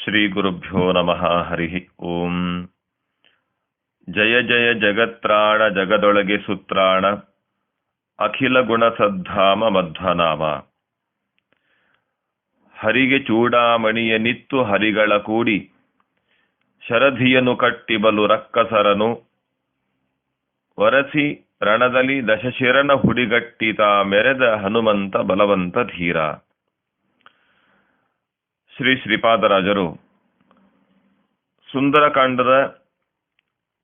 ಶ್ರೀ ಗುರುಭ್ಯೋ ನಮಃ. ಹರಿ ಓಂ. ಜಯ ಜಯ ಜಗತ್ರಾಣ ಜಗದೊಳಗೆ ಸುತ್ರಾಣ ಅಖಿಲ ಗುಣ ಸದ್ಧಾಮ ಮಧ್ವನಾಮ. ಹರಿಗೆ ಚೂಡಾಮಣಿಯ ನಿತ್ತು ಹರಿಗಳ ಕೂಡಿ ಶರಧಿಯನು ಕಟ್ಟಿ ಬಲು ರಕ್ಕಸರನು ವರಸಿ ರಣದಲ್ಲಿ ದಶಶಿರನ ಹುಡಿಗಟ್ಟಿತ ಮೆರೆದ ಹನುಮಂತ ಬಲವಂತ ಧೀರ. ಶ್ರೀ ಶ್ರೀಪಾದರಾಜರು ಸುಂದರಕಾಂಡದ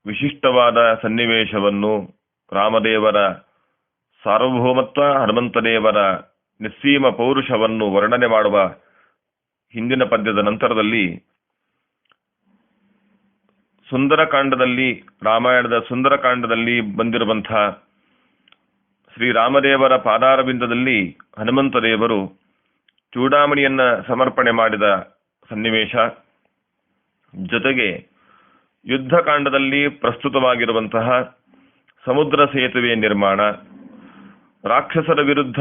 ವಿಶಿಷ್ಟವಾದ ಸನ್ನಿವೇಶವನ್ನು, ರಾಮದೇವರ ಸಾರ್ವಭೌಮತ್ವ, ಹನುಮಂತದೇವರ ನಿಸ್ಸೀಮ ಪೌರುಷವನ್ನು ವರ್ಣನೆ ಮಾಡುವ ಹಿಂದಿನ ಪದ್ಯದ ನಂತರದಲ್ಲಿ ಸುಂದರಕಾಂಡದಲ್ಲಿ, ರಾಮಾಯಣದ ಸುಂದರಕಾಂಡದಲ್ಲಿ ಬಂದಿರುವಂತಹ ಶ್ರೀರಾಮದೇವರ ಪಾದಾರವಿಂದದಲ್ಲಿ ಹನುಮಂತದೇವರು ಚೂಡಾಮಣಿಯನ್ನ ಸಮರ್ಪಣೆ ಮಾಡಿದ ಸನ್ನಿವೇಶ, ಜೊತೆಗೆ ಯುದ್ಧಕಾಂಡದಲ್ಲಿ ಪ್ರಸ್ತುತವಾಗಿರುವಂತಹ ಸಮುದ್ರ ಸೇತುವೆಯ ನಿರ್ಮಾಣ, ರಾಕ್ಷಸರ ವಿರುದ್ಧ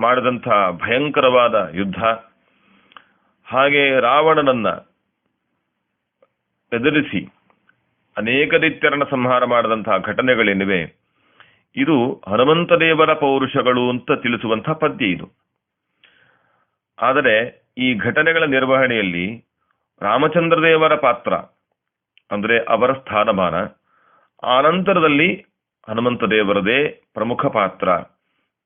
ಮಾಡಿದಂತಹ ಭಯಂಕರವಾದ ಯುದ್ಧ, ಹಾಗೆ ರಾವಣನನ್ನ ಎದುರಿಸಿ ಅನೇಕ ದೈತ್ಯರನ್ನ ಸಂಹಾರ ಮಾಡಿದಂತಹ ಘಟನೆಗಳೇನಿವೆ, ಇದು ಹನುಮಂತದೇವರ ಪೌರುಷಗಳು ಅಂತ ತಿಳಿಸುವಂತಹ ಪದ್ಯ ಇದು. ಆದರೆ ಈ ಘಟನೆಗಳ ನಿರ್ವಹಣೆಯಲ್ಲಿ ರಾಮಚಂದ್ರದೇವರ ಪಾತ್ರ, ಅಂದರೆ ಅವರ ಸ್ಥಾನಮಾನ, ಆನಂತರದಲ್ಲಿ ಹನುಮಂತದೇವರದೇ ಪ್ರಮುಖ ಪಾತ್ರ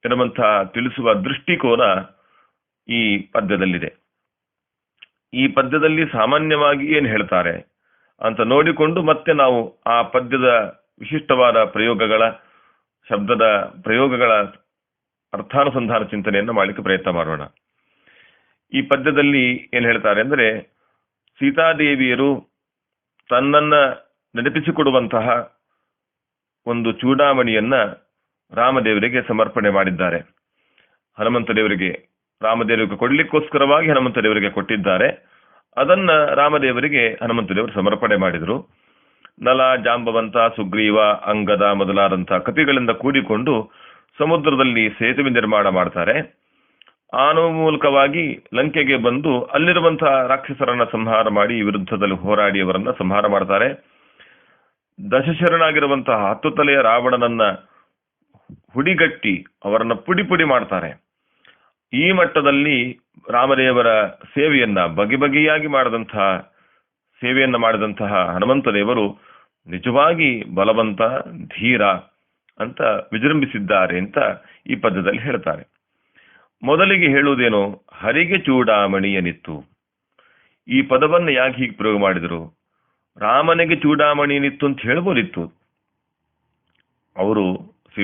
ಎನ್ನುವಂತಹ ತಿಳಿಸುವ ದೃಷ್ಟಿಕೋನ ಈ ಪದ್ಯದಲ್ಲಿದೆ. ಈ ಪದ್ಯದಲ್ಲಿ ಸಾಮಾನ್ಯವಾಗಿ ಏನು ಹೇಳ್ತಾರೆ ಅಂತ ನೋಡಿಕೊಂಡು ಮತ್ತೆ ನಾವು ಆ ಪದ್ಯದ ವಿಶಿಷ್ಟವಾದ ಪ್ರಯೋಗಗಳ, ಶಬ್ದದ ಪ್ರಯೋಗಗಳ ಅರ್ಥಾನುಸಂಧಾನ ಚಿಂತನೆಯನ್ನು ಮಾಡಲಿಕ್ಕೆ ಪ್ರಯತ್ನ ಮಾಡೋಣ. ಈ ಪದ್ಯದಲ್ಲಿ ಏನು ಹೇಳ್ತಾರೆ ಅಂದರೆ, ಸೀತಾದೇವಿಯರು ತನ್ನನ್ನ ನೆನಪಿಸಿಕೊಡುವಂತಹ ಒಂದು ಚೂಡಾಮಣಿಯನ್ನ ರಾಮದೇವರಿಗೆ ಸಮರ್ಪಣೆ ಮಾಡಿದ್ದಾರೆ. ಹನುಮಂತದೇವರಿಗೆ, ರಾಮದೇವರಿಗೆ ಕೊಡ್ಲಿಕ್ಕೋಸ್ಕರವಾಗಿ ಹನುಮಂತದೇವರಿಗೆ ಕೊಟ್ಟಿದ್ದಾರೆ. ಅದನ್ನ ರಾಮದೇವರಿಗೆ ಹನುಮಂತದೇವರು ಸಮರ್ಪಣೆ ಮಾಡಿದರು. ನಲ, ಜಾಂಬವಂತ, ಸುಗ್ರೀವ, ಅಂಗದ ಮೊದಲಾದಂತಹ ಕಪಿಗಳಿಂದ ಕೂಡಿಕೊಂಡು ಸಮುದ್ರದಲ್ಲಿ ಸೇತುವೆ ನಿರ್ಮಾಣ ಮಾಡ್ತಾರೆ. ಮೂಲಕವಾಗಿ ಲಂಕೆಗೆ ಬಂದು ಅಲ್ಲಿರುವಂತಹ ರಾಕ್ಷಸರನ್ನ ಸಂಹಾರ ಮಾಡಿ ವಿರುದ್ಧದಲ್ಲಿ ಹೋರಾಡಿ ಅವರನ್ನ ಸಂಹಾರ ಮಾಡ್ತಾರೆ. ದಶಶರಣಾಗಿರುವಂತಹ 10 ತಲೆಯ ರಾವಣನನ್ನ ಹುಡಿಗಟ್ಟಿ ಅವರನ್ನ ಪುಡಿ ಪುಡಿ ಮಾಡ್ತಾರೆ. ಈ ಮಟ್ಟದಲ್ಲಿ ರಾಮದೇವರ ಸೇವೆಯನ್ನ ಬಗೆಬಗೆಯಾಗಿ ಮಾಡಿದಂತಹ ಸೇವೆಯನ್ನ ಮಾಡಿದಂತಹ ಹನುಮಂತದೇವರು ನಿಜವಾಗಿ ಬಲವಂತ, ಧೀರ ಅಂತ ವಿಜೃಂಭಿಸಿದ್ದಾರೆ ಅಂತ ಈ ಪದ್ಯದಲ್ಲಿ ಹೇಳ್ತಾರೆ. ಮೊದಲಿಗೆ ಹೇಳುವುದೇನು, ಹರಿಗೆ ಚೂಡಾಮಣಿಯ ನಿತ್ತು. ಈ ಪದವನ್ನು ಯಾಕೆ ಹೀಗೆ ಪ್ರಯೋಗ ಮಾಡಿದರು? ರಾಮನಿಗೆ ಚೂಡಾಮಣಿ ನಿತ್ತು ಅಂತ ಹೇಳ್ಬೋದಿತ್ತು. ಅವರು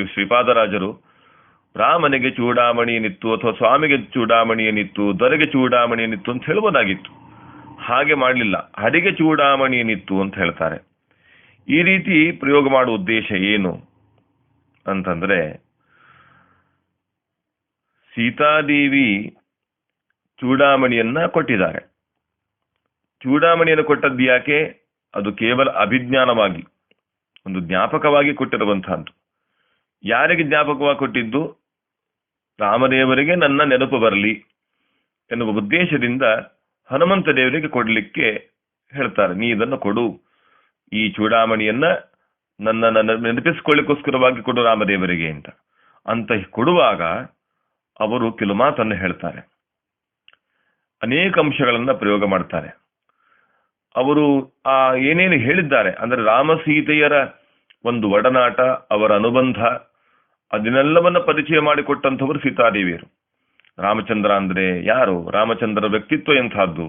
ಶ್ರೀಪಾದರಾಜರು ರಾಮನಿಗೆ ಚೂಡಾಮಣಿ ನಿತ್ತು ಅಥವಾ ಸ್ವಾಮಿಗೆ ಚೂಡಾಮಣಿ ನಿತ್ತು, ದೊರೆಗೆ ಚೂಡಾಮಣಿ ನಿತ್ತು ಅಂತ ಹೇಳ್ಬೋದಾಗಿತ್ತು. ಹಾಗೆ ಮಾಡಲಿಲ್ಲ, ಹರಿಗೆ ಚೂಡಾಮಣಿ ನಿತ್ತು ಅಂತ ಹೇಳ್ತಾರೆ. ಈ ರೀತಿ ಪ್ರಯೋಗ ಮಾಡುವ ಉದ್ದೇಶ ಏನು ಅಂತಂದ್ರೆ, ಸೀತಾದೇವಿ ಚೂಡಾಮಣಿಯನ್ನ ಕೊಟ್ಟಿದ್ದಾರೆ. ಚೂಡಾಮಣಿಯನ್ನು ಕೊಟ್ಟದ್ದು ಯಾಕೆ? ಅದು ಕೇವಲ ಅಭಿಜ್ಞಾನವಾಗಿ, ಒಂದು ಜ್ಞಾಪಕವಾಗಿ ಕೊಟ್ಟಿರುವಂತಹದ್ದು. ಯಾರಿಗೆ ಜ್ಞಾಪಕವಾಗಿ ಕೊಟ್ಟಿದ್ದು? ರಾಮದೇವರಿಗೆ ನನ್ನ ನೆನಪು ಬರಲಿ ಎನ್ನುವ ಉದ್ದೇಶದಿಂದ ಹನುಮಂತ ದೇವರಿಗೆ ಕೊಡಲಿಕ್ಕೆ ಹೇಳ್ತಾರೆ. ನೀ ಇದನ್ನು ಕೊಡು, ಈ ಚೂಡಾಮಣಿಯನ್ನ ನನ್ನ ನೆನಪಿಸಿಕೊಳ್ಳಿಕ್ಕೋಸ್ಕರವಾಗಿ ಕೊಡು ರಾಮದೇವರಿಗೆ ಅಂತ ಕೊಡುವಾಗ ಅವರು ಕೆಲವು ಮಾತನ್ನು ಹೇಳ್ತಾರೆ, ಅನೇಕ ಅಂಶಗಳನ್ನ ಪ್ರಯೋಗ ಮಾಡ್ತಾರೆ. ಅವರು ಏನೇನು ಹೇಳಿದ್ದಾರೆ ಅಂದ್ರೆ, ರಾಮ ಸೀತೆಯರ ಒಂದು ಒಡನಾಟ, ಅವರ ಅನುಬಂಧ, ಅದನ್ನೆಲ್ಲವನ್ನ ಪರಿಚಯ ಮಾಡಿಕೊಟ್ಟಂಥವರು ಸೀತಾದೇವಿಯರು. ರಾಮಚಂದ್ರ ಅಂದ್ರೆ ಯಾರು, ರಾಮಚಂದ್ರರ ವ್ಯಕ್ತಿತ್ವ ಎಂಥದ್ದು,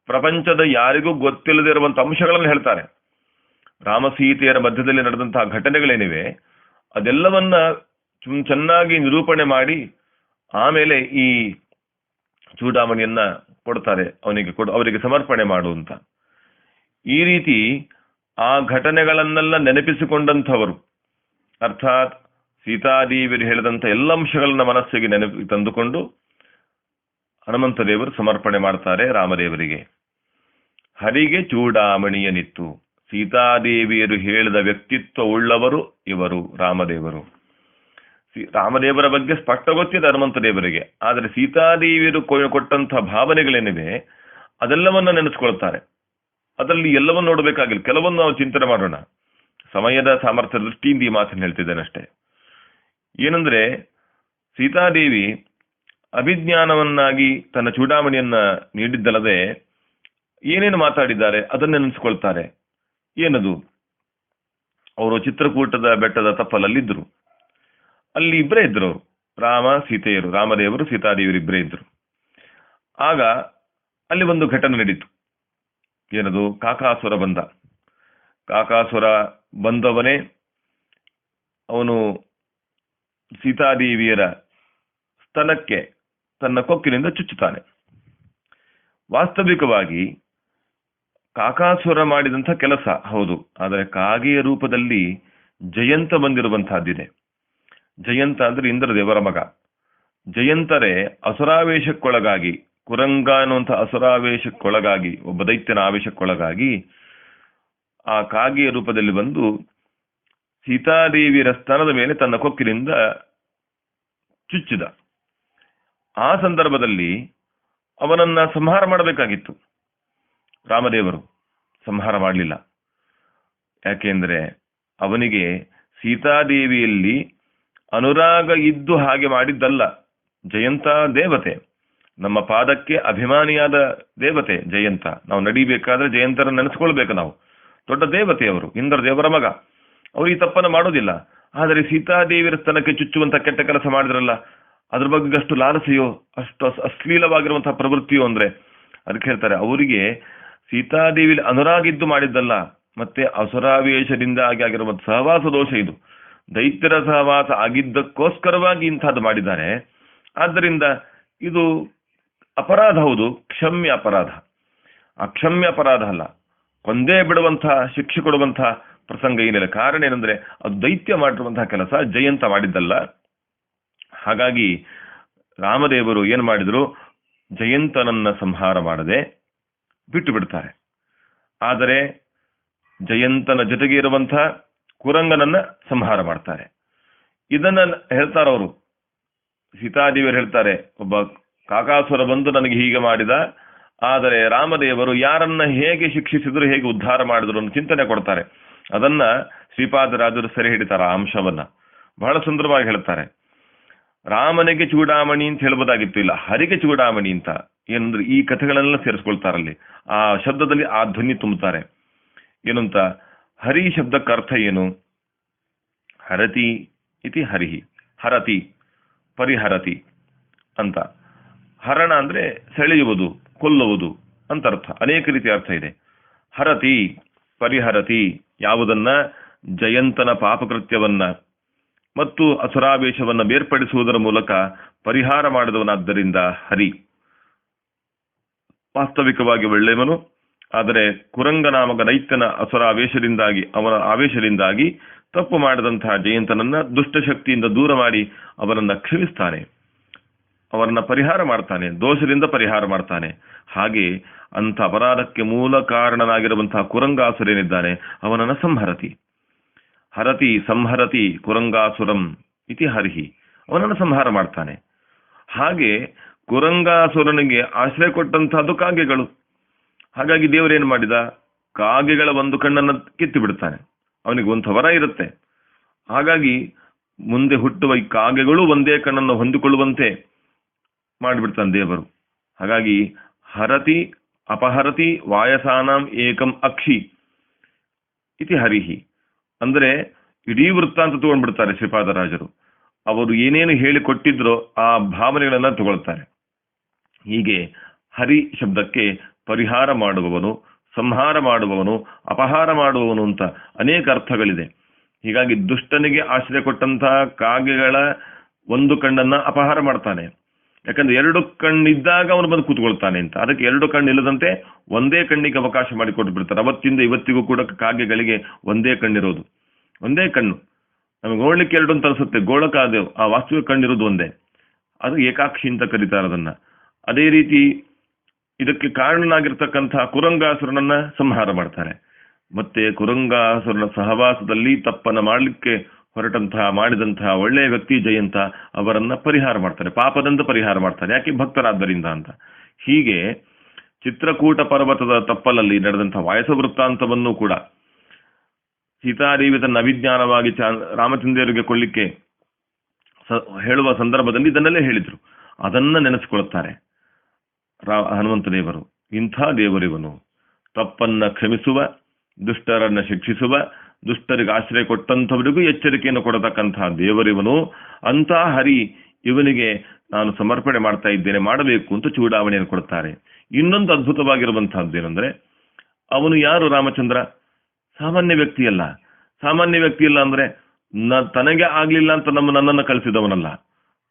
ಪ್ರಪಂಚದ ಯಾರಿಗೂ ಗೊತ್ತಿಲ್ಲದಿರುವಂತ ಅಂಶಗಳನ್ನು ಹೇಳ್ತಾರೆ. ರಾಮ ಸೀತೆಯರ ಮಧ್ಯದಲ್ಲಿ ನಡೆದಂತಹ ಘಟನೆಗಳೇನಿವೆ ಅದೆಲ್ಲವನ್ನ ಚೆನ್ನಾಗಿ ನಿರೂಪಣೆ ಮಾಡಿ ಆಮೇಲೆ ಈ ಚೂಡಾಮಣಿಯನ್ನ ಕೊಡ್ತಾರೆ, ಅವರಿಗೆ ಸಮರ್ಪಣೆ ಮಾಡುವಂತ. ಈ ರೀತಿ ಆ ಘಟನೆಗಳನ್ನೆಲ್ಲ ನೆನಪಿಸಿಕೊಂಡಂಥವರು, ಅರ್ಥಾತ್ ಸೀತಾದೇವಿಯರು ಹೇಳಿದಂಥ ಎಲ್ಲ ಅಂಶಗಳನ್ನ ಮನಸ್ಸಿಗೆ ತಂದುಕೊಂಡು ಹನುಮಂತ ದೇವರು ಸಮರ್ಪಣೆ ಮಾಡ್ತಾರೆ ರಾಮದೇವರಿಗೆ. ಹರಿಗೆ ಚೂಡಾಮಣಿಯ ನಿತ್ತು. ಸೀತಾದೇವಿಯರು ಹೇಳಿದ ವ್ಯಕ್ತಿತ್ವ ಉಳ್ಳವರು ಇವರು ರಾಮದೇವರು. ರಾಮದೇವರ ಬಗ್ಗೆ ಸ್ಪಷ್ಟ ಗೊತ್ತಿದೆ ಹನುಮಂತ ದೇವರಿಗೆ, ಆದರೆ ಸೀತಾದೇವಿಯರು ಕೊಟ್ಟಂತಹ ಭಾವನೆಗಳೇನಿವೆ ಅದೆಲ್ಲವನ್ನ ನೆನೆಸ್ಕೊಳ್ತಾರೆ. ಅದರಲ್ಲಿ ಎಲ್ಲವನ್ನು ನೋಡಬೇಕಾಗಿಲ್ಲ, ಕೆಲವನ್ನು ನಾವು ಚಿಂತನೆ ಮಾಡೋಣ. ಸಮಯದ ಸಾಮರ್ಥ್ಯ ದೃಷ್ಟಿಯಿಂದ ಈ ಮಾತನ್ನು ಹೇಳ್ತಿದ್ದೇನೆ ಅಷ್ಟೇ. ಏನಂದ್ರೆ, ಸೀತಾದೇವಿ ಅಭಿಜ್ಞಾನವನ್ನಾಗಿ ತನ್ನ ಚೂಡಾಮಣಿಯನ್ನ ನೀಡಿದ್ದಲ್ಲದೆ ಏನೇನು ಮಾತಾಡಿದ್ದಾರೆ ಅದನ್ನ ನೆನೆಸ್ಕೊಳ್ತಾರೆ. ಏನದು? ಅವರು ಚಿತ್ರಕೂಟದ ಬೆಟ್ಟದ ತಪ್ಪಲಲ್ಲಿದ್ದರು. ಅಲ್ಲಿ ಇಬ್ಬರೇ ಇದ್ರು ಅವರು, ರಾಮ ಸೀತೆಯರು, ರಾಮದೇವರು ಸೀತಾದೇವಿಯರು ಇಬ್ಬರೇ ಇದ್ರು. ಆಗ ಅಲ್ಲಿ ಒಂದು ಘಟನೆ ನಡೀತು. ಏನದು? ಕಾಕಾಸುರ ಬಂದ. ಕಾಕಾಸುರ ಬಂದವನೇ ಅವನು ಸೀತಾದೇವಿಯರ ಸ್ತನಕ್ಕೆ ತನ್ನ ಕೊಕ್ಕಿನಿಂದ ಚುಚ್ಚುತ್ತಾನೆ. ವಾಸ್ತವಿಕವಾಗಿ ಕಾಕಾಸುರ ಮಾಡಿದಂಥ ಕೆಲಸ ಹೌದು, ಆದರೆ ಕಾಗೆಯ ರೂಪದಲ್ಲಿ ಜಯಂತ ಬಂದಿರುವಂತಹದ್ದಿದೆ. ಜಯಂತ ಅಂದ್ರೆ ಇಂದ್ರದೇವರ ಮಗ. ಜಯಂತರೇ ಅಸುರಾವೇಶಕ್ಕೊಳಗಾಗಿ, ಕುರಂಗ ಅನ್ನುವಂಥ ಅಸುರಾವೇಶಕ್ಕೊಳಗಾಗಿ, ಒಬ್ಬ ದೈತ್ಯನ ಆವೇಶಕ್ಕೊಳಗಾಗಿ ಆ ಕಾಗೆಯ ರೂಪದಲ್ಲಿ ಬಂದು ಸೀತಾದೇವಿಯರ ಸ್ತನದ ಮೇಲೆ ತನ್ನ ಕೊಕ್ಕಿನಿಂದ ಚುಚ್ಚಿದ. ಆ ಸಂದರ್ಭದಲ್ಲಿ ಅವನನ್ನ ಸಂಹಾರ ಮಾಡಬೇಕಾಗಿತ್ತು. ರಾಮದೇವರು ಸಂಹಾರ ಮಾಡಲಿಲ್ಲ. ಯಾಕೆಂದ್ರೆ ಅವನಿಗೆ ಸೀತಾದೇವಿಯಲ್ಲಿ ಅನುರಾಗ ಇದ್ದು ಹಾಗೆ ಮಾಡಿದ್ದಲ್ಲ. ಜಯಂತ ದೇವತೆ, ನಮ್ಮ ಪಾದಕ್ಕೆ ಅಭಿಮಾನಿಯಾದ ದೇವತೆ ಜಯಂತ. ನಾವು ನಡಿಬೇಕಾದ್ರೆ ಜಯಂತರನ್ನು ನೆನೆಸ್ಕೊಳ್ಬೇಕು ನಾವು. ದೊಡ್ಡ ದೇವತೆ ಅವರು, ಇಂದ್ರ ದೇವರ ಮಗ. ಅವರು ಈ ತಪ್ಪನ್ನು ಮಾಡೋದಿಲ್ಲ. ಆದರೆ ಸೀತಾದೇವಿಯರ ಸ್ತನಕ್ಕೆ ಚುಚ್ಚುವಂತ ಕೆಟ್ಟ ಕೆಲಸ ಮಾಡಿದ್ರಲ್ಲ, ಅದ್ರ ಬಗ್ಗೆ ಅಷ್ಟು ಲಾಲಸೆಯೋ, ಅಷ್ಟು ಅಶ್ಲೀಲವಾಗಿರುವಂತಹ ಪ್ರವೃತ್ತಿಯೋ ಅಂದ್ರೆ ಅದಕ್ಕೆ ಹೇಳ್ತಾರೆ, ಅವರಿಗೆ ಸೀತಾದೇವಿಯಲ್ಲಿ ಅನುರಾಗ ಇದ್ದು ಮಾಡಿದ್ದಲ್ಲ, ಮತ್ತೆ ಅಸುರಾವೇಶದಿಂದ ಆಗಿರುವಂತ ಸಹವಾಸ ದೋಷ ಇದು. ದೈತ್ಯರ ಸಹವಾಸ ಆಗಿದ್ದಕ್ಕೋಸ್ಕರವಾಗಿ ಇಂಥದ್ದು ಮಾಡಿದ್ದಾರೆ. ಆದ್ದರಿಂದ ಇದು ಅಪರಾಧ, ಹೌದು, ಕ್ಷಮ್ಯ ಅಪರಾಧ. ಅಕ್ಷಮ್ಯ ಅಪರಾಧ ಅಲ್ಲ, ಕೊಂದೇ ಬಿಡುವಂತಹ, ಶಿಕ್ಷೆ ಕೊಡುವಂತಹ ಪ್ರಸಂಗ ಏನಿಲ್ಲ. ಕಾರಣ ಏನಂದ್ರೆ ಅದು ದೈತ್ಯ ಮಾಡಿರುವಂತಹ ಕೆಲಸ, ಜಯಂತ ಮಾಡಿದ್ದಲ್ಲ. ಹಾಗಾಗಿ ರಾಮದೇವರು ಏನ್ ಮಾಡಿದ್ರು, ಜಯಂತನನ್ನ ಸಂಹಾರ ಮಾಡದೆ ಬಿಟ್ಟು ಬಿಡ್ತಾರೆ. ಆದರೆ ಜಯಂತನ ಜೊತೆಗೆ ಇರುವಂತಹ ಕುರಂಗನನ್ನ ಸಂಹಾರ ಮಾಡ್ತಾರೆ. ಇದನ್ನ ಹೇಳ್ತಾರವರು, ಸೀತಾದೇವಿಯರು ಹೇಳ್ತಾರೆ, ಒಬ್ಬ ಕಾಕಾಸುರ ಬಂದು ನನಗೆ ಹೀಗೆ ಮಾಡಿದ, ಆದರೆ ರಾಮದೇವರು ಯಾರನ್ನ ಹೇಗೆ ಶಿಕ್ಷಿಸಿದ್ರು, ಹೇಗೆ ಉದ್ಧಾರ ಮಾಡಿದ್ರು ಅನ್ನೋ ಚಿಂತನೆ ಕೊಡ್ತಾರೆ. ಅದನ್ನ ಶ್ರೀಪಾದರಾಜರು ಸೆರೆ ಹಿಡಿತಾರೆ. ಆ ಅಂಶವನ್ನ ಬಹಳ ಸುಂದರವಾಗಿ ಹೇಳ್ತಾರೆ. ರಾಮನಿಗೆ ಚೂಡಾಮಣಿ ಅಂತ ಹೇಳ್ಬೋದಾಗಿತ್ತು, ಇಲ್ಲ ಹರಿಗೆ ಚೂಡಾಮಣಿ ಅಂತ. ಏನಂದ್ರೆ ಈ ಕಥೆಗಳೆಲ್ಲ ಸೇರಿಸ್ಕೊಳ್ತಾರಲ್ಲಿ, ಆ ಶಬ್ದದಲ್ಲಿ ಆ ಧ್ವನಿ ತುಂಬುತ್ತಾರೆ. ಏನಂತ, ಹರಿ ಶಬ್ದಕ್ಕೆ ಅರ್ಥ ಏನು? ಹರತಿ ಇತಿ ಹರಿಹಿ, ಹರತಿ ಪರಿಹರತಿ ಅಂತ. ಹರಣ ಅಂದ್ರೆ ಸೆಳೆಯುವುದು, ಕೊಲ್ಲುವುದು ಅಂತ ಅರ್ಥ. ಅನೇಕ ರೀತಿಯ ಅರ್ಥ ಇದೆ. ಹರತಿ ಪರಿಹರತಿ, ಯಾವುದನ್ನ? ಜಯಂತನ ಪಾಪಕೃತ್ಯವನ್ನ ಮತ್ತು ಅಸುರಾವೇಶವನ್ನ ಬೇರ್ಪಡಿಸುವುದರ ಮೂಲಕ ಪರಿಹಾರ ಮಾಡಿದವನಾದ್ದರಿಂದ ಹರಿ. ವಾಸ್ತವಿಕವಾಗಿ ಒಳ್ಳೆಯವನು, ಆದರೆ ಕುರಂಗನಾಮಕ ದೈತ್ಯನ ಅಸುರಾವೇಶದಿಂದಾಗಿ, ಅವನ ಆವೇಶದಿಂದಾಗಿ ತಪ್ಪು ಮಾಡಿದಂತಹ ಜಯಂತನನ್ನ ದುಷ್ಟಶಕ್ತಿಯಿಂದ ದೂರ ಮಾಡಿ ಅವನನ್ನ ಕ್ಷಮಿಸ್ತಾನೆ, ಅವರನ್ನ ಪರಿಹಾರ ಮಾಡ್ತಾನೆ, ದೋಷದಿಂದ ಪರಿಹಾರ ಮಾಡ್ತಾನೆ. ಹಾಗೆ ಅಂಥ ಅಪರಾಧಕ್ಕೆ ಮೂಲ ಕಾರಣನಾಗಿರುವಂತಹ ಕುರಂಗಾಸುರೇನಿದ್ದಾನೆ ಅವನನ್ನ ಸಂಹರತಿ. ಹರತಿ ಸಂಹರತಿ ಕುರಂಗಾಸುರಂ ಇತಿ ಹರಿಹಿ, ಅವನನ್ನು ಸಂಹಾರ ಮಾಡ್ತಾನೆ. ಹಾಗೆ ಕುರಂಗಾಸುರನಿಗೆ ಆಶ್ರಯ ಕೊಟ್ಟಂತಹದ್ದು ಕಾಗೆಗಳು. ಹಾಗಾಗಿ ದೇವರೇನು ಮಾಡಿದ, ಕಾಗೆಗಳ ಒಂದು ಕಣ್ಣನ್ನು ಕಿತ್ತು ಬಿಡ್ತಾನೆ. ಅವನಿಗೆ ಒಂದು ವರ ಇರುತ್ತೆ. ಹಾಗಾಗಿ ಮುಂದೆ ಹುಟ್ಟುವ ಈ ಕಾಗೆಗಳು ಒಂದೇ ಕಣ್ಣನ್ನು ಹೊಂದಿಕೊಳ್ಳುವಂತೆ ಮಾಡಿಬಿಡ್ತಾನೆ ದೇವರು. ಹಾಗಾಗಿ ಹರತಿ ಅಪಹರತಿ ವಾಯಸಾನಾಂ ಏಕಂ ಅಕ್ಷಿ ಇತಿ ಹರಿಹಿ. ಅಂದ್ರೆ ಇಡೀ ವೃತ್ತಾಂತ ತಗೊಂಡ್ಬಿಡ್ತಾರೆ ಶ್ರೀಪಾದರಾಜರು. ಅವರು ಏನೇನು ಹೇಳಿಕೊಟ್ಟಿದ್ರೋ ಆ ಭಾವನೆಗಳನ್ನ ತಗೊಳ್ತಾರೆ. ಹೀಗೆ ಹರಿ ಶಬ್ದಕ್ಕೆ ಪರಿಹಾರ ಮಾಡುವವನು, ಸಂಹಾರ ಮಾಡುವವನು, ಅಪಹಾರ ಮಾಡುವವನು ಅಂತ ಅನೇಕ ಅರ್ಥಗಳಿದೆ. ಹೀಗಾಗಿ ದುಷ್ಟನಿಗೆ ಆಶ್ರಯ ಕೊಟ್ಟಂತಹ ಕಾಗೆಗಳ ಒಂದು ಕಣ್ಣನ್ನ ಅಪಹಾರ ಮಾಡ್ತಾನೆ. ಯಾಕಂದ್ರೆ ಎರಡು ಕಣ್ಣಿದ್ದಾಗ ಅವನು ಬಂದು ಕೂತ್ಕೊಳ್ತಾನೆ ಅಂತ. ಅದಕ್ಕೆ ಎರಡು ಕಣ್ಣು ಇಲ್ಲದಂತೆ ಒಂದೇ ಕಣ್ಣಿಗೆ ಅವಕಾಶ ಮಾಡಿಕೊಟ್ಟು ಬಿಡ್ತಾರೆ. ಅವತ್ತಿಂದ ಇವತ್ತಿಗೂ ಕೂಡ ಕಾಗೆಗಳಿಗೆ ಒಂದೇ ಕಣ್ಣಿರೋದು, ಒಂದೇ ಕಣ್ಣು. ನಮಗೆ ನೋಡ್ಲಿಕ್ಕೆ ಎರಡು ಅಂತ ಅನ್ಸುತ್ತೆ, ಗೋಳಕಾದೇವ್ ಆ ವಾಸ್ತವಿಕ ಕಣ್ಣಿರೋದು ಒಂದೇ. ಅದು ಏಕಾಕ್ಷಿ ಅಂತ ಕರೀತಾರೆ ಅದನ್ನ. ಅದೇ ರೀತಿ ಇದಕ್ಕೆ ಕಾರಣನಾಗಿರ್ತಕ್ಕಂತಹ ಕುರಂಗಾಸುರನನ್ನ ಸಂಹಾರ ಮಾಡ್ತಾರೆ. ಮತ್ತೆ ಕುರಂಗಾಸುರನ ಸಹವಾಸದಲ್ಲಿ ತಪ್ಪನ್ನ ಮಾಡಲಿಕ್ಕೆ ಮಾಡಿದಂತಹ ಒಳ್ಳೆಯ ವ್ಯಕ್ತಿ ಜಯಂತ, ಅವರನ್ನ ಪರಿಹಾರ ಮಾಡ್ತಾರೆ, ಪಾಪದಿಂದ ಪರಿಹಾರ ಮಾಡ್ತಾರೆ. ಯಾಕೆ? ಭಕ್ತರಾದ್ದರಿಂದ ಅಂತ. ಹೀಗೆ ಚಿತ್ರಕೂಟ ಪರ್ವತದ ತಪ್ಪಲಲ್ಲಿ ನಡೆದಂತಹ ವಾಯಸ ವೃತ್ತಾಂತವನ್ನು ಕೂಡ ಸೀತಾದೇವಿ ತನ್ನ ಅವಿಜ್ಞಾನವಾಗಿ ರಾಮಚಂದ್ರರಿಗೆ ಕೊಡ್ಲಿಕ್ಕೆ ಹೇಳುವ ಸಂದರ್ಭದಲ್ಲಿ ಇದನ್ನೆಲ್ಲೇ ಹೇಳಿದ್ರು. ಅದನ್ನ ನೆನೆಸ್ಕೊಳ್ತಾರೆ ಹನುಮಂತ ದೇವರು. ಇಂಥ ದೇವರಿವನು, ತಪ್ಪನ್ನ ಕ್ಷಮಿಸುವ, ದುಷ್ಟರನ್ನ ಶಿಕ್ಷಿಸುವ, ದುಷ್ಟರಿಗೆ ಆಶ್ರಯ ಕೊಟ್ಟಂಥವರಿಗೂ ಎಚ್ಚರಿಕೆಯನ್ನು ಕೊಡತಕ್ಕಂತಹ ದೇವರಿವನು. ಅಂತ ಹರಿ ಇವನಿಗೆ ನಾನು ಸಮರ್ಪಣೆ ಮಾಡ್ತಾ ಇದ್ದೇನೆ, ಮಾಡಬೇಕು ಅಂತ ಚೂಡಾವಣೆಯನ್ನು ಕೊಡ್ತಾರೆ. ಇನ್ನೊಂದು ಅದ್ಭುತವಾಗಿರುವಂತಹದ್ದೇನೆಂದ್ರೆ, ಅವನು ಯಾರು ರಾಮಚಂದ್ರ? ಸಾಮಾನ್ಯ ವ್ಯಕ್ತಿಯಲ್ಲ. ಸಾಮಾನ್ಯ ವ್ಯಕ್ತಿಯಲ್ಲ ಅಂದ್ರೆ ತನಗೆ ಆಗ್ಲಿಲ್ಲ ಅಂತ ನನ್ನನ್ನು ಕಳಿಸಿದವನಲ್ಲ,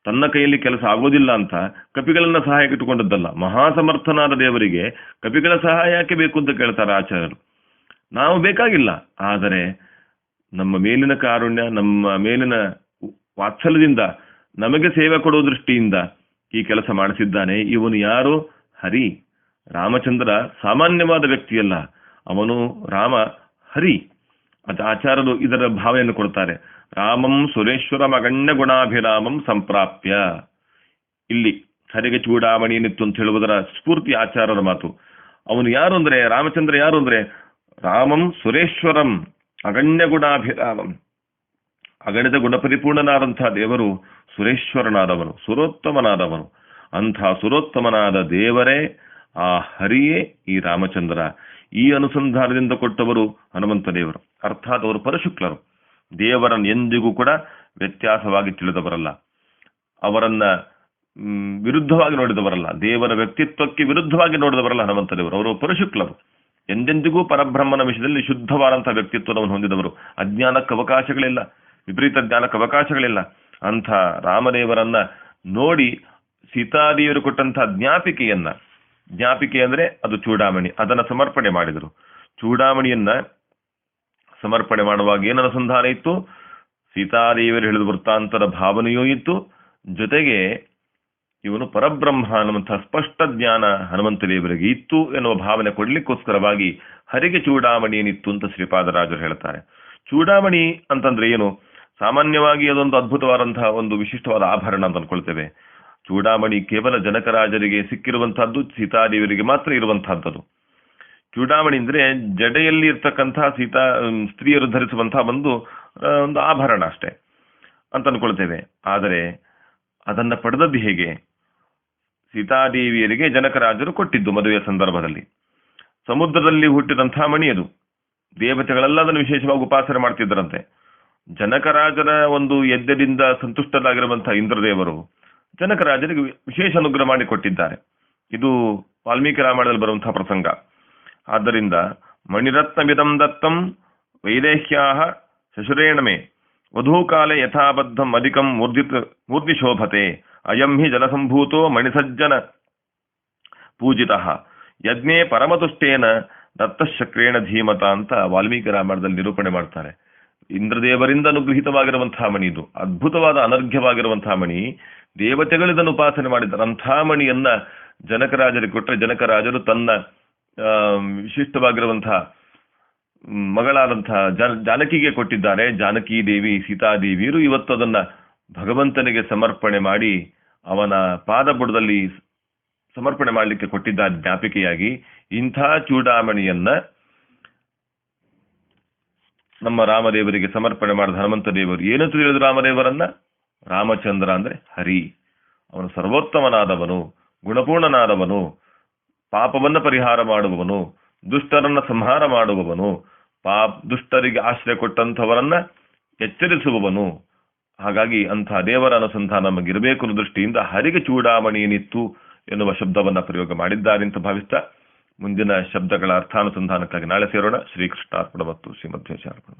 ತನ್ನ ಕೈಯಲ್ಲಿ ಕೆಲಸ ಆಗೋದಿಲ್ಲ ಅಂತ ಕಪಿಗಳನ್ನ ಸಹಾಯಕ್ಕೆ ಇಟ್ಟುಕೊಂಡದ್ದಲ್ಲ. ಮಹಾಸಮರ್ಥನಾದ ದೇವರಿಗೆ ಕಪಿಗಳ ಸಹಾಯ ಯಾಕೆ ಬೇಕು ಅಂತ ಕೇಳ್ತಾರೆ ಆಚಾರ್ಯರು. ನಾವು ಬೇಕಾಗಿಲ್ಲ, ಆದರೆ ನಮ್ಮ ಮೇಲಿನ ಕಾರುಣ್ಯ, ನಮ್ಮ ಮೇಲಿನ ವಾತ್ಸಲ್ಯದಿಂದ ನಮಗೆ ಸೇವೆ ಕೊಡೋ ದೃಷ್ಟಿಯಿಂದ ಈ ಕೆಲಸ ಮಾಡಿಸಿದ್ದಾನೆ. ಇವನು ಯಾರು? ಹರಿ. ರಾಮಚಂದ್ರ ಸಾಮಾನ್ಯವಾದ ವ್ಯಕ್ತಿಯಲ್ಲ, ಅವನು ರಾಮ ಹರಿ. ಆಚಾರ್ಯರು ಇದರ ಭಾವನೆಯನ್ನು ಕೊಡ್ತಾರೆ. ರಾಮಂ ಸುರೇಶ್ವರಂ ಅಗಣ್ಯ ಗುಣಾಭಿರಾಮಂ ಸಂಪ್ರಾಪ್ಯ. ಇಲ್ಲಿ ಹರಿಗೆ ಚೂಡಾಮಣಿಯನ್ನಿತ್ತು ಅಂತ ಹೇಳುವುದರ ಸ್ಫೂರ್ತಿ ಆಚಾರ್ಯರ ಮಾತು. ಅವನು ಯಾರು ಅಂದ್ರೆ, ರಾಮಚಂದ್ರ ಯಾರು ಅಂದ್ರೆ, ರಾಮಂ ಸುರೇಶ್ವರಂ ಅಗಣ್ಯ ಗುಣಾಭಿರಾಮಂ. ಅಗಣಿತ ಗುಣಪರಿಪೂರ್ಣನಾದಂತಹ ದೇವರು ಸುರೇಶ್ವರನಾದವನು, ಸುರೋತ್ತಮನಾದವನು. ಅಂಥ ಸುರೋತ್ತಮನಾದ ದೇವರೇ ಆ ಹರಿಯೇ ಈ ರಾಮಚಂದ್ರ. ಈ ಅನುಸಂಧಾನದಿಂದ ಕೊಟ್ಟವರು ಹನುಮಂತ ದೇವರು. ಅರ್ಥಾತ್ ಅವರು ಪರಶುಕ್ಲರು. ದೇವರನ್ನು ಎಂದಿಗೂ ಕೂಡ ವ್ಯತ್ಯಾಸವಾಗಿ ತಿಳಿದವರಲ್ಲ, ಅವರನ್ನ ವಿರುದ್ಧವಾಗಿ ನೋಡಿದವರಲ್ಲ, ದೇವರ ವ್ಯಕ್ತಿತ್ವಕ್ಕೆ ವಿರುದ್ಧವಾಗಿ ನೋಡಿದವರಲ್ಲ ಹನುಮಂತ ದೇವರು. ಅವರು ಪರಶುಕ್ಲರು. ಎಂದೆಂದಿಗೂ ಪರಬ್ರಹ್ಮನ ವಿಷಯದಲ್ಲಿ ಶುದ್ಧವಾದಂತಹ ವ್ಯಕ್ತಿತ್ವವನ್ನು ಹೊಂದಿದವರು. ಅಜ್ಞಾನಕ್ಕೆ ಅವಕಾಶಗಳಿಲ್ಲ, ವಿಪರೀತ ಜ್ಞಾನಕ್ಕೆ ಅವಕಾಶಗಳಿಲ್ಲ. ಅಂಥ ರಾಮದೇವರನ್ನ ನೋಡಿ ಸೀತಾದೇವಿಯರು ಕೊಟ್ಟಂತಹ ಜ್ಞಾಪಿಕೆ ಅಂದ್ರೆ ಅದು ಚೂಡಾಮಣಿ, ಅದನ್ನ ಸಮರ್ಪಣೆ ಮಾಡಿದರು. ಚೂಡಾಮಣಿಯನ್ನ ಸಮರ್ಪಣೆ ಮಾಡುವಾಗ ಏನು ಅನುಸಂಧಾನ ಇತ್ತು? ಸೀತಾದೇವಿಯರು ಹೇಳಿದ ವೃತ್ತಾಂತದ ಭಾವನೆಯೂ ಇತ್ತು, ಜೊತೆಗೆ ಇವನು ಪರಬ್ರಹ್ಮ ಅನ್ನುವಂತಹ ಸ್ಪಷ್ಟ ಜ್ಞಾನ ಹನುಮಂತ ದೇವರಿಗೆ ಇತ್ತು ಎನ್ನುವ ಭಾವನೆ ಕೊಡ್ಲಿಕ್ಕೋಸ್ಕರವಾಗಿ ಹರಿಗೆ ಚೂಡಾಮಣಿ ಏನಿತ್ತು ಅಂತ ಶ್ರೀಪಾದರಾಜರು ಹೇಳ್ತಾರೆ. ಚೂಡಾಮಣಿ ಅಂತಂದ್ರೆ ಏನು? ಸಾಮಾನ್ಯವಾಗಿ ಅದೊಂದು ಅದ್ಭುತವಾದಂತಹ ಒಂದು ವಿಶಿಷ್ಟವಾದ ಆಭರಣ ಅಂತ ಅನ್ಕೊಳ್ತೇವೆ. ಚೂಡಾಮಣಿ ಕೇವಲ ಜನಕರಾಜರಿಗೆ ಸಿಕ್ಕಿರುವಂತಹದ್ದು, ಸೀತಾದೇವಿಯರಿಗೆ ಮಾತ್ರ ಇರುವಂತಹದ್ದು. ಚೂಡಾಮಣಿ ಅಂದ್ರೆ ಜಡೆಯಲ್ಲಿ ಇರ್ತಕ್ಕಂತಹ ಸ್ತ್ರೀಯರು ಧರಿಸುವಂತಹ ಒಂದು ಆಭರಣ ಅಷ್ಟೇ ಅಂತ ಅನ್ಕೊಳ್ತೇವೆ. ಆದರೆ ಅದನ್ನ ಪಡೆದದ್ದು ಹೇಗೆ? ಸೀತಾದೇವಿಯರಿಗೆ ಜನಕರಾಜರು ಕೊಟ್ಟಿದ್ದು ಮದುವೆಯ ಸಂದರ್ಭದಲ್ಲಿ. ಸಮುದ್ರದಲ್ಲಿ ಹುಟ್ಟಿದಂತಹ ಮಣಿ ಅದು. ದೇವತೆಗಳೆಲ್ಲ ಅದನ್ನು ವಿಶೇಷವಾಗಿ ಉಪಾಸನೆ ಮಾಡ್ತಿದ್ದರಂತೆ. ಜನಕರಾಜರ ಒಂದು ಯಜ್ಞದಿಂದ ಸಂತುಷ್ಟರಾಗಿರುವಂತಹ ಇಂದ್ರದೇವರು ಜನಕರಾಜರಿಗೆ ವಿಶೇಷ ಅನುಗ್ರಹ ಮಾಡಿ ಕೊಟ್ಟಿದ್ದಾರೆ. ಇದು ವಾಲ್ಮೀಕಿ ರಾಮಾಯಣದಲ್ಲಿ ಬರುವಂತಹ ಪ್ರಸಂಗ. ಆದ್ದರಿಂದ ಮಣಿರತ್ನಮಿದಂ ದತ್ತಂ ವೈದೇಹ್ಯಾಹ ಶಶುರೇಣಮೇ ವಧೂಕಾಲೆ ಯಥಾಬದ್ಧಂ ಅಧಿಕಂ ಮೂರ್ತಿ ಶೋಭತೆ ಅಯಂ ಹಿ ಜಲಸಂಭೂತೋ ಮಣಿಸಜ್ಜನ ಪೂಜಿತಃ ಯಜ್ಞೆ ಪರಮತುಷ್ಟೇನ ದತ್ತಶಕ್ರೇಣ ಧೀಮತ ಅಂತ ವಾಲ್ಮೀಕಿ ರಾಮಾಯಣದಲ್ಲಿ ನಿರೂಪಣೆ ಮಾಡ್ತಾರೆ. ಇಂದ್ರದೇವರಿಂದ ಅನುಗ್ರಹಿತವಾಗಿರುವಂತಹ ಮಣಿ ಇದು. ಅದ್ಭುತವಾದ ಅನರ್ಘ್ಯವಾಗಿರುವಂತಹ ಮಣಿ. ದೇವತೆಗಳಿದನ್ನು ಉಪಾಸನೆ ಮಾಡಿದ್ದಾರೆ. ಅಂಥ ಮಣಿಯನ್ನ ಜನಕರಾಜರಿಗೆ ಕೊಟ್ಟರೆ ಜನಕರಾಜರು ತನ್ನ ವಿಶಿಷ್ಟವಾಗಿರುವಂತಹ ಮಗಳಾದಂತಹ ಜಾನಕಿಗೆ ಕೊಟ್ಟಿದ್ದಾರೆ. ಜಾನಕಿ ದೇವಿ, ಸೀತಾದೇವಿಯರು ಇವತ್ತು ಅದನ್ನ ಭಗವಂತನಿಗೆ ಸಮರ್ಪಣೆ ಮಾಡಿ ಅವನ ಪಾದಬುಡದಲ್ಲಿ ಸಮರ್ಪಣೆ ಮಾಡಲಿಕ್ಕೆ ಕೊಟ್ಟಿದ್ದಾರೆ ಜ್ಞಾಪಿಕೆಯಾಗಿ. ಇಂಥ ಚೂಡಾಮಣಿಯನ್ನ ನಮ್ಮ ರಾಮದೇವರಿಗೆ ಸಮರ್ಪಣೆ ಮಾಡಿದ ಹನುಮಂತ ದೇವರು ಏನಂತ ಹೇಳಿದ್ರು ರಾಮದೇವರನ್ನ? ರಾಮಚಂದ್ರ ಅಂದ್ರೆ ಹರಿ. ಅವನು ಸರ್ವೋತ್ತಮನಾದವನು, ಗುಣಪೂರ್ಣನಾದವನು, ಪಾಪವನ್ನ ಪರಿಹಾರ ಮಾಡುವವನು, ದುಷ್ಟರನ್ನ ಸಂಹಾರ ಮಾಡುವವನು, ದುಷ್ಟರಿಗೆ ಆಶ್ರಯ ಕೊಟ್ಟಂಥವರನ್ನ ಎಚ್ಚರಿಸುವವನು. ಹಾಗಾಗಿ ಅಂತಹ ದೇವರ ಅನುಸಂಧಾನ ನಮಗಿರಬೇಕು ಅನ್ನೋ ದೃಷ್ಟಿಯಿಂದ ಹರಿಗೆ ಚೂಡಾಮಣಿ ಏನಿತ್ತು ಎನ್ನುವ ಶಬ್ದವನ್ನ ಪ್ರಯೋಗ ಮಾಡಿದ್ದಾರೆ ಅಂತ ಭಾವಿಸ್ತಾ ಮುಂದಿನ ಶಬ್ದಗಳ ಅರ್ಥಾನುಸಂಧಾನಕ್ಕಾಗಿ ನಾಳೆ ಸೇರೋಣ. ಶ್ರೀಕೃಷ್ಣಾರ್ಪಣ ಮತ್ತು ಶ್ರೀಮಧ್ವೇಶ ಅರ್ಪಣ.